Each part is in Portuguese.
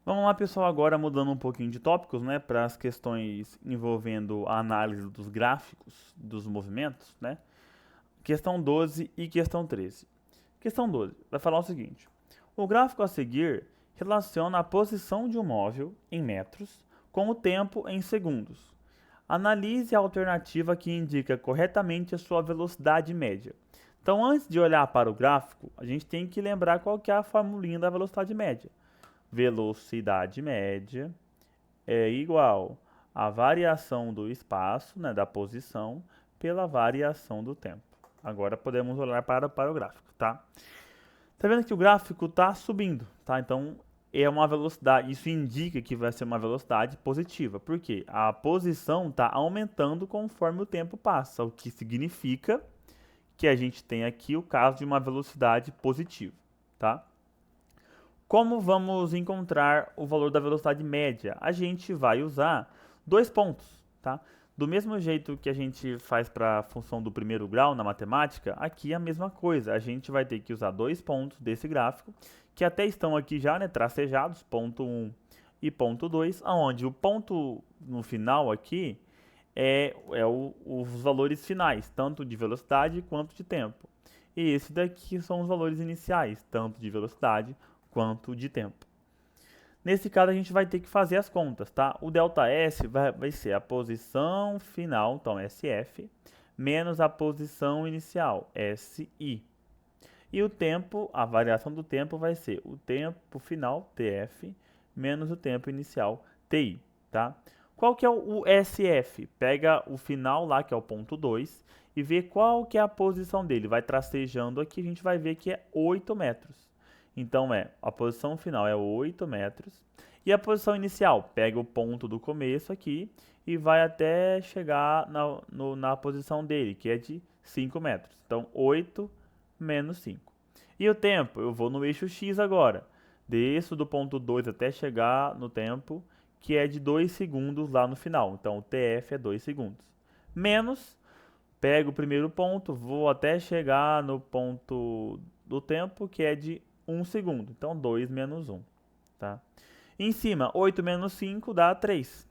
Vamos lá, pessoal, agora mudando um pouquinho de tópicos, né, para as questões envolvendo a análise dos gráficos dos movimentos, né? Questão 12 e questão 13. Questão 12 vai falar o seguinte: o gráfico a seguir relaciona a posição de um móvel em metros com o tempo em segundos. Analise a alternativa que indica corretamente a sua velocidade média. Então, antes de olhar para o gráfico, a gente tem que lembrar qual que é a formulinha da velocidade média. Velocidade média é igual à variação do espaço, né, da posição, pela variação do tempo. Agora podemos olhar para o gráfico, tá? Tá vendo que o gráfico está subindo, tá? Então é uma velocidade, isso indica que vai ser uma velocidade positiva. Por quê? A posição está aumentando conforme o tempo passa, o que significa que a gente tem aqui o caso de uma velocidade positiva, tá? Como vamos encontrar o valor da velocidade média? A gente vai usar dois pontos, tá? Do mesmo jeito que a gente faz para a função do primeiro grau na matemática, aqui é a mesma coisa. A gente vai ter que usar dois pontos desse gráfico, que até estão aqui já, né, tracejados, ponto 1 e ponto 2, onde o ponto no final aqui os valores finais, tanto de velocidade quanto de tempo. E esse daqui são os valores iniciais, tanto de velocidade quanto de tempo. Nesse caso, a gente vai ter que fazer as contas, tá? O ΔS vai ser a posição final, então SF, menos a posição inicial, SI. E o tempo, a variação do tempo vai ser o tempo final, TF, menos o tempo inicial, TI, tá? Qual que é o SF? Pega o final lá, que é o ponto 2, e vê qual que é a posição dele. Vai tracejando aqui, a gente vai ver que é 8 metros. Então, a posição final é 8 metros. E a posição inicial? Pega o ponto do começo aqui e vai até chegar na posição dele, que é de 5 metros. Então, 8 menos 5. E o tempo? Eu vou no eixo X agora. Desço do ponto 2 até chegar no tempo, que é de 2 segundos lá no final. Então, o TF é 2 segundos. Menos, pego o primeiro ponto, vou até chegar no ponto do tempo, que é de 1 segundo. Então, 2 menos 1. Tá? Em cima, 8 menos 5 dá 3.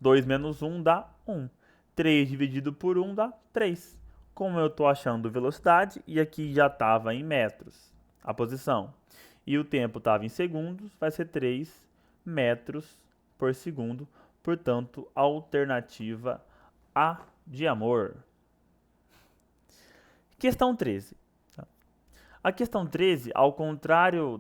2 menos 1 dá 1. 3 dividido por 1 dá 3. Como eu estou achando velocidade, e aqui já estava em metros a posição, e o tempo estava em segundos, vai ser 3 metros por segundo. Portanto, alternativa A de amor. Questão 13. A questão 13, ao contrário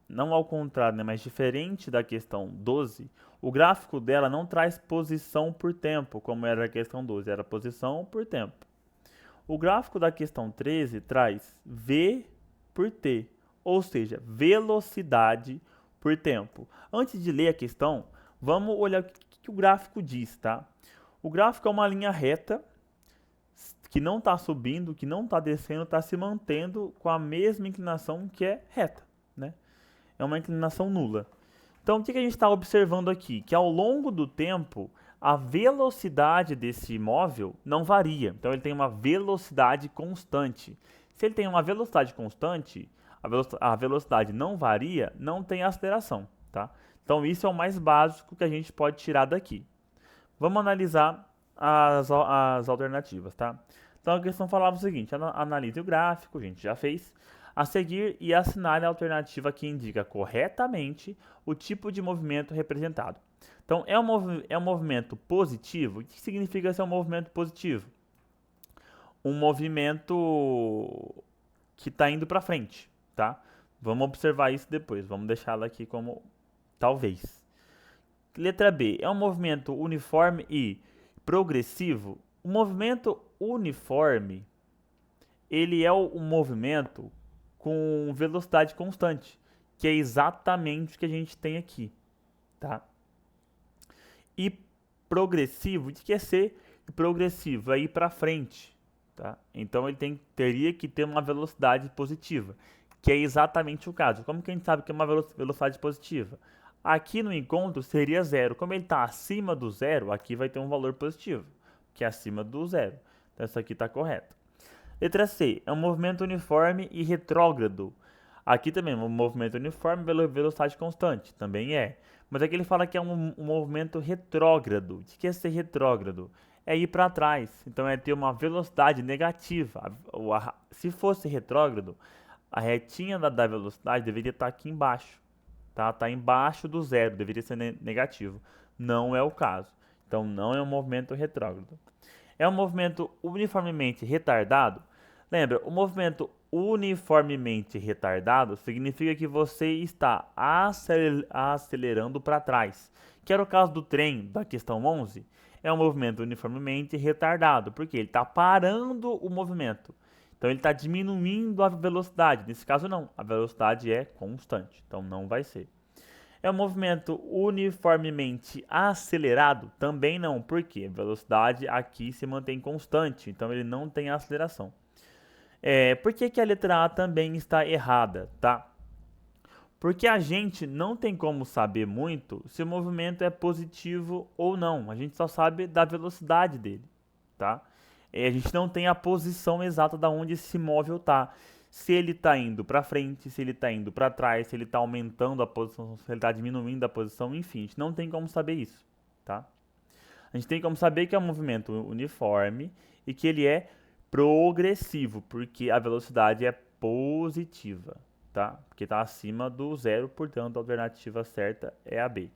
não ao contrário, né, mas diferente da questão 12, o gráfico dela não traz posição por tempo, como era a questão 12, era posição por tempo. O gráfico da questão 13 traz V por T, ou seja, velocidade por tempo. Antes de ler a questão, vamos olhar o que o gráfico diz, tá? O gráfico é uma linha reta que não está subindo, que não está descendo, está se mantendo com a mesma inclinação que é reta, né? É uma inclinação nula. Então, o que a gente está observando aqui? Que ao longo do tempo, a velocidade desse móvel não varia. Então, ele tem uma velocidade constante. Se ele tem uma velocidade constante, a velocidade não varia, não tem aceleração, tá? Então, isso é o mais básico que a gente pode tirar daqui. Vamos analisar as alternativas, tá? Então, a questão falava o seguinte: analise o gráfico, a gente já fez. A seguir, e assinale a alternativa que indica corretamente o tipo de movimento representado. Então, é um movimento positivo? O que significa ser um movimento positivo? Um movimento que está indo para frente, tá? Vamos observar isso depois, vamos deixá-lo aqui como talvez. Letra B, é um movimento uniforme e progressivo? O movimento uniforme, ele é um movimento com velocidade constante, que é exatamente o que a gente tem aqui, tá? E progressivo, de que é ser progressivo, é ir para frente, tá? Então ele teria que ter uma velocidade positiva, que é exatamente o caso. Como que a gente sabe que é uma velocidade positiva? Aqui no encontro seria zero. Como ele está acima do zero, aqui vai ter um valor positivo, que é acima do zero. Então isso aqui está correto. Letra C, é um movimento uniforme e retrógrado. Aqui também, um movimento uniforme, velocidade constante, também é. Mas aqui ele fala que é um movimento retrógrado. O que é ser retrógrado? É ir para trás. Então é ter uma velocidade negativa. Se fosse retrógrado, a retinha da velocidade deveria estar aqui embaixo. Tá embaixo do zero, deveria ser negativo. Não é o caso. Então não é um movimento retrógrado. É um movimento uniformemente retardado? Lembra, o movimento uniformemente retardado significa que você está acelerando para trás, que era o caso do trem da questão 11. É um movimento uniformemente retardado, porque ele está parando o movimento. Então ele está diminuindo a velocidade. Nesse caso não, a velocidade é constante, então não vai ser. É um movimento uniformemente acelerado? Também não, porque a velocidade aqui se mantém constante, então ele não tem aceleração. Por que a letra A também está errada, tá? Porque a gente não tem como saber muito se o movimento é positivo ou não. A gente só sabe da velocidade dele, tá? A gente não tem a posição exata da onde esse móvel está. Se ele está indo para frente, se ele está indo para trás, se ele está aumentando a posição, se ele está diminuindo a posição, enfim, a gente não tem como saber isso, tá? A gente tem como saber que é um movimento uniforme e que ele é progressivo, porque a velocidade é positiva, tá? Porque está acima do zero, portanto a alternativa certa é a B.